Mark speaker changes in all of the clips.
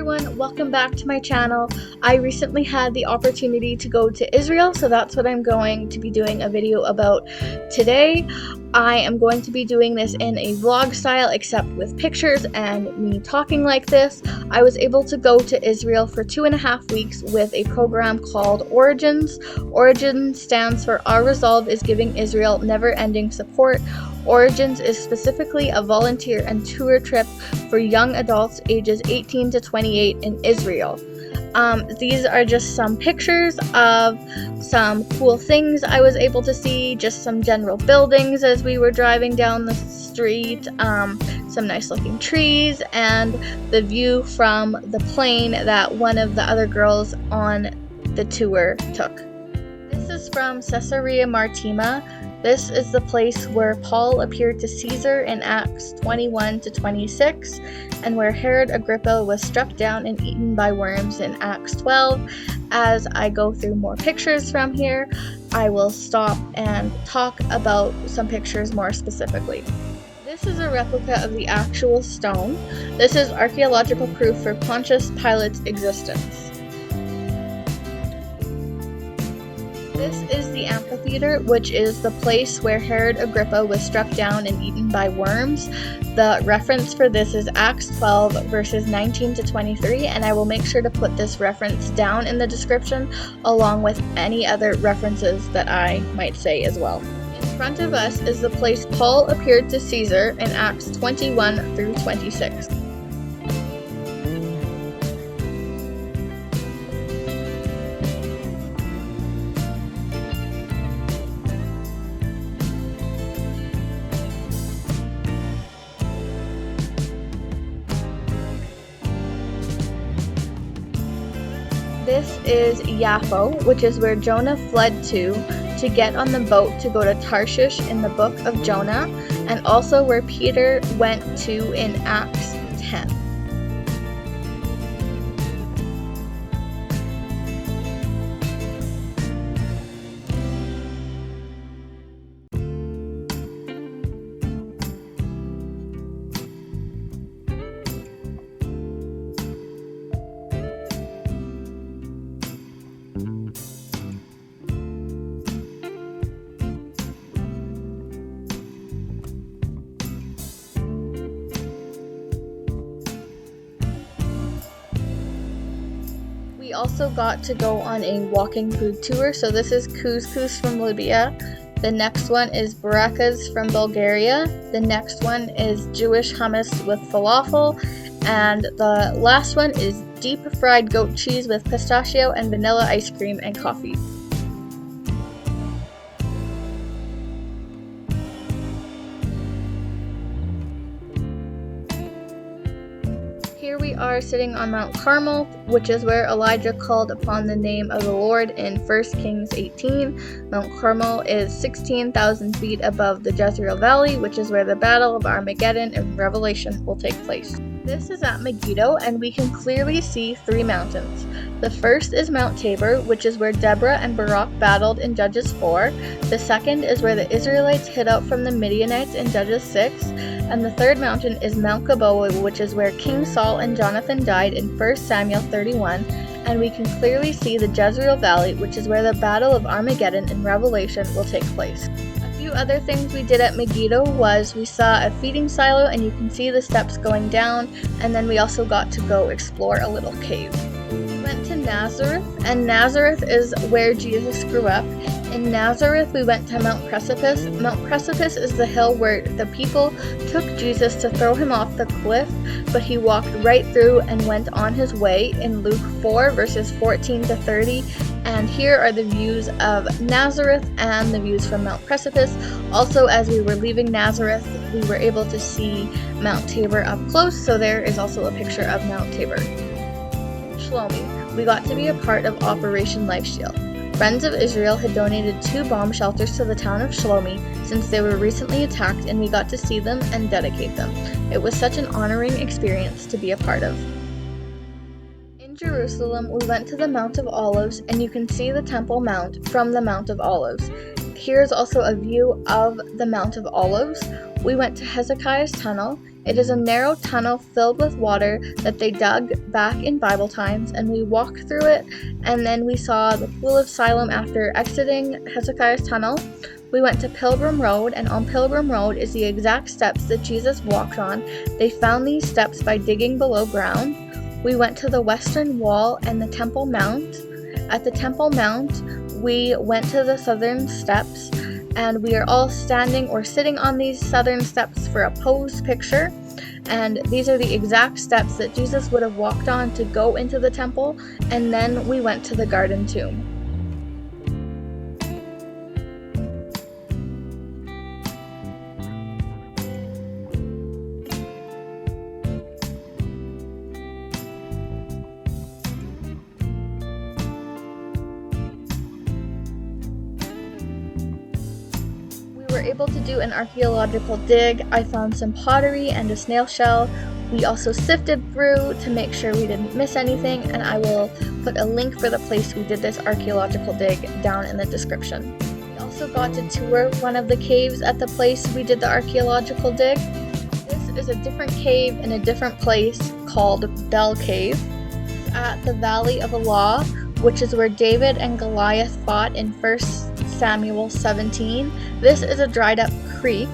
Speaker 1: everyone, welcome back to my channel. I recently had the opportunity to go to Israel, so that's what I'm going to be doing a video about today. I am going to be doing this in a vlog style, except with pictures and me talking like this. I was able to go to Israel for 2.5 weeks with a program called Origins. Origins stands for Our Resolve is Giving Israel Never-Ending Support. Origins is specifically a volunteer and tour trip for young adults ages 18 to 28 in Israel. These are just some pictures of some cool things I was able to see, just some general buildings as we were driving down the street, some nice looking trees, and the view from the plane that one of the other girls on the tour took. This is from Caesarea Martima. This is the place where Paul appeared to Caesar in Acts 21 to 26, and where Herod Agrippa was struck down and eaten by worms in Acts 12. As I go through more pictures from here, I will stop and talk about some pictures more specifically. This is a replica of the actual stone. This is archaeological proof for Pontius Pilate's existence. This is the amphitheater, which is the place where Herod Agrippa was struck down and eaten by worms. The reference for this is Acts 12 verses 19 to 23, and I will make sure to put this reference down in the description along with any other references that I might say as well. In front of us is the place Paul appeared to Caesar in Acts 21 through 26. This is Yafo, which is where Jonah fled to get on the boat to go to Tarshish in the book of Jonah, and also where Peter went to in Acts 10. We also got to go on a walking food tour. So this is couscous from Libya. The next one is barakas from Bulgaria. The next one is Jewish hummus with falafel. And the last one is deep fried goat cheese with pistachio and vanilla ice cream and coffee. Here we are sitting on Mount Carmel, which is where Elijah called upon the name of the Lord in 1 Kings 18. Mount Carmel is 16,000 feet above the Jezreel Valley, which is where the Battle of Armageddon in Revelation will take place. This is at Megiddo, and we can clearly see 3 mountains. The first is Mount Tabor, which is where Deborah and Barak battled in Judges 4. The second is where the Israelites hid out from the Midianites in Judges 6. And the third mountain is Mount Gilboa, which is where King Saul and Jonathan died in 1 Samuel 31. And we can clearly see the Jezreel Valley, which is where the Battle of Armageddon in Revelation will take place. A few other things we did at Megiddo was we saw a feeding silo, and you can see the steps going down, and then we also got to go explore a little cave. We went to Nazareth, and Nazareth is where Jesus grew up. In Nazareth, we went to Mount Precipce. Mount Precipce is the hill where the people took Jesus to throw him off the cliff, but he walked right through and went on his way in Luke 4, verses 14 to 30. And here are the views of Nazareth and the views from Mount Precipce. Also, as we were leaving Nazareth, we were able to see Mount Tabor up close, so there is also a picture of Mount Tabor. Shlomi, we got to be a part of Operation Life Shield. Friends of Israel had donated 2 bomb shelters to the town of Shlomi since they were recently attacked, and we got to see them and dedicate them. It was such an honoring experience to be a part of. In Jerusalem, we went to the Mount of Olives, and you can see the Temple Mount from the Mount of Olives. Here's also a view of the Mount of Olives. We went to Hezekiah's tunnel. It is a narrow tunnel filled with water that they dug back in Bible times, and we walked through it, and then we saw the Pool of Siloam after exiting Hezekiah's tunnel. We went to Pilgrim Road, and on Pilgrim Road is the exact steps that Jesus walked on. They found these steps by digging below ground. We went to the Western Wall and the Temple Mount. At the Temple Mount, we went to the southern steps, and we are all standing or sitting on these southern steps for a pose picture. And these are the exact steps that Jesus would have walked on to go into the temple. And then we went to the Garden Tomb. We were able to do an archaeological dig. I found some pottery and a snail shell. We also sifted through to make sure we didn't miss anything, and I will put a link for the place we did this archaeological dig down in the description. We also got to tour one of the caves at the place we did the archaeological dig. This is a different cave in a different place called Bell Cave. It's at the Valley of Elah, which is where David and Goliath fought in 1 Samuel 17. This is a dried up creek,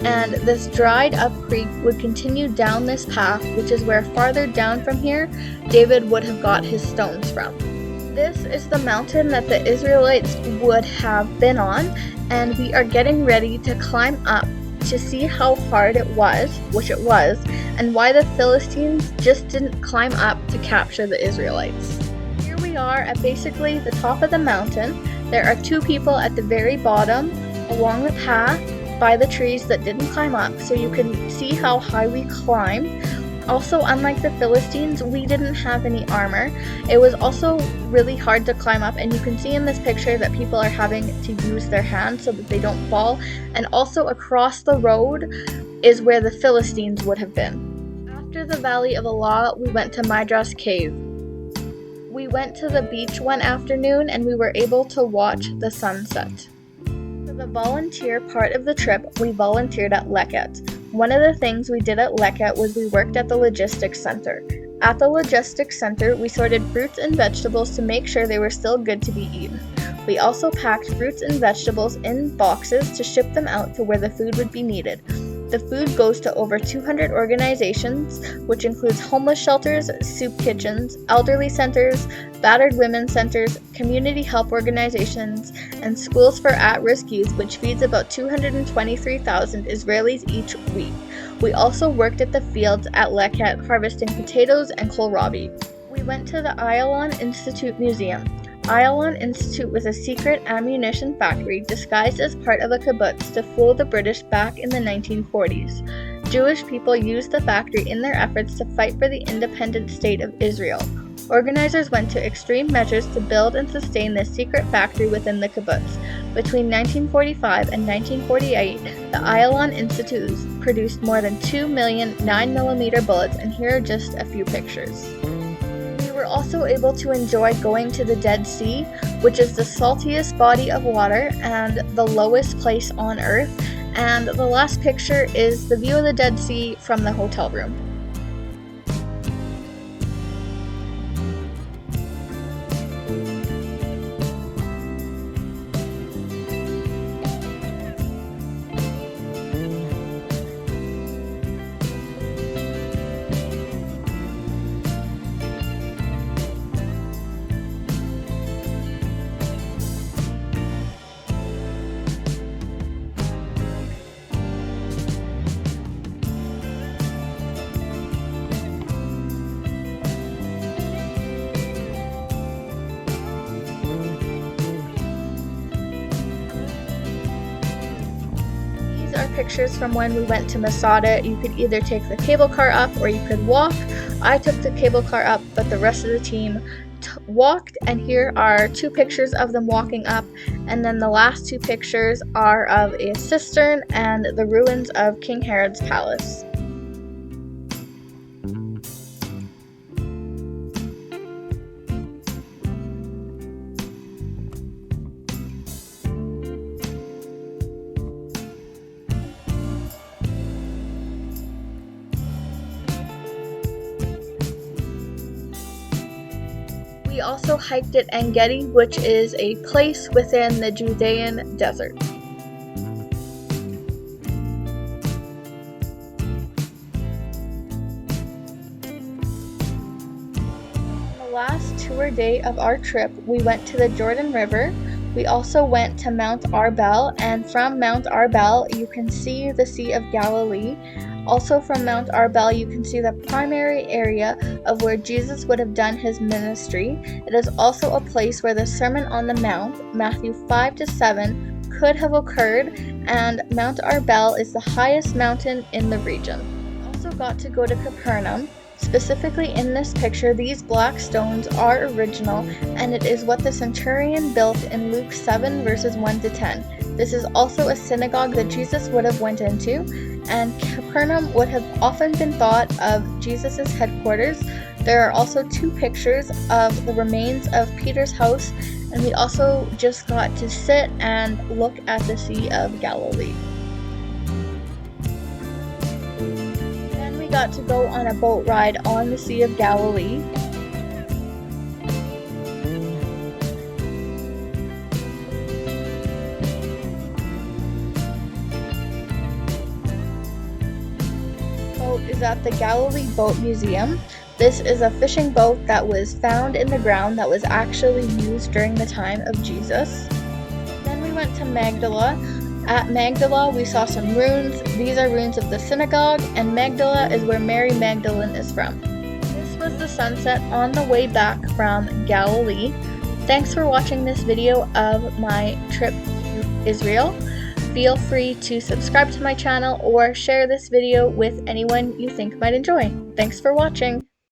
Speaker 1: and this dried up creek would continue down this path, which is where farther down from here David would have got his stones from. This is the mountain that the Israelites would have been on, and we are getting ready to climb up to see how hard it was, which it was, and why the Philistines just didn't climb up to capture the Israelites. Here we are at basically the top of the mountain. There are two people at the very bottom along the path by the trees that didn't climb up, so you can see how high we climbed. Also, unlike the Philistines, we didn't have any armor. It was also really hard to climb up, and you can see in this picture that people are having to use their hands so that they don't fall. And also across the road is where the Philistines would have been. After the Valley of Elah, we went to Midras Cave. We went to the beach one afternoon, and we were able to watch the sunset. For the volunteer part of the trip, we volunteered at Leket. One of the things we did at Leket was we worked at the logistics center. At the logistics center, we sorted fruits and vegetables to make sure they were still good to be eaten. We also packed fruits and vegetables in boxes to ship them out to where the food would be needed. The food goes to over 200 organizations, which includes homeless shelters, soup kitchens, elderly centers, battered women's centers, community help organizations, and schools for at-risk youth, which feeds about 223,000 Israelis each week. We also worked at the fields at Leket, harvesting potatoes and kohlrabi. We went to the Ayalon Institute Museum. Ayalon Institute was a secret ammunition factory disguised as part of a kibbutz to fool the British back in the 1940s. Jewish people used the factory in their efforts to fight for the independent state of Israel. Organizers went to extreme measures to build and sustain this secret factory within the kibbutz. Between 1945 and 1948, the Ayalon Institute produced more than 2 million 9mm bullets, and here are just a few pictures. We were also able to enjoy going to the Dead Sea, which is the saltiest body of water and the lowest place on Earth. And the last picture is the view of the Dead Sea from the hotel room. Pictures from when we went to Masada. You could either take the cable car up or you could walk. I took the cable car up, but the rest of the team walked, and here are two pictures of them walking up, and then the last two pictures are of a cistern and the ruins of King Herod's palace. We also hiked at Ein Gedi, which is a place within the Judean desert. Last tour day of our trip, we went to the Jordan River. We also went to Mount Arbel, and from Mount Arbel you can see the Sea of Galilee. Also from Mount Arbel you can see the primary area of where Jesus would have done his ministry. It is also a place where the Sermon on the Mount, Matthew 5-7, could have occurred, and Mount Arbel is the highest mountain in the region. We also got to go to Capernaum. Specifically in this picture, these black stones are original, and it is what the centurion built in Luke 7 verses 1-10. This is also a synagogue that Jesus would have went into, and Capernaum would have often been thought of Jesus' headquarters. There are also 2 pictures of the remains of Peter's house, and we also just got to sit and look at the Sea of Galilee. Got to go on a boat ride on the Sea of Galilee. Boat is at the Galilee Boat Museum. This is a fishing boat that was found in the ground that was actually used during the time of Jesus. Then we went to Magdala. At Magdala, we saw some ruins. These are ruins of the synagogue, and Magdala is where Mary Magdalene is from. This was the sunset on the way back from Galilee. Thanks for watching this video of my trip to Israel. Feel free to subscribe to my channel or share this video with anyone you think might enjoy. Thanks for watching.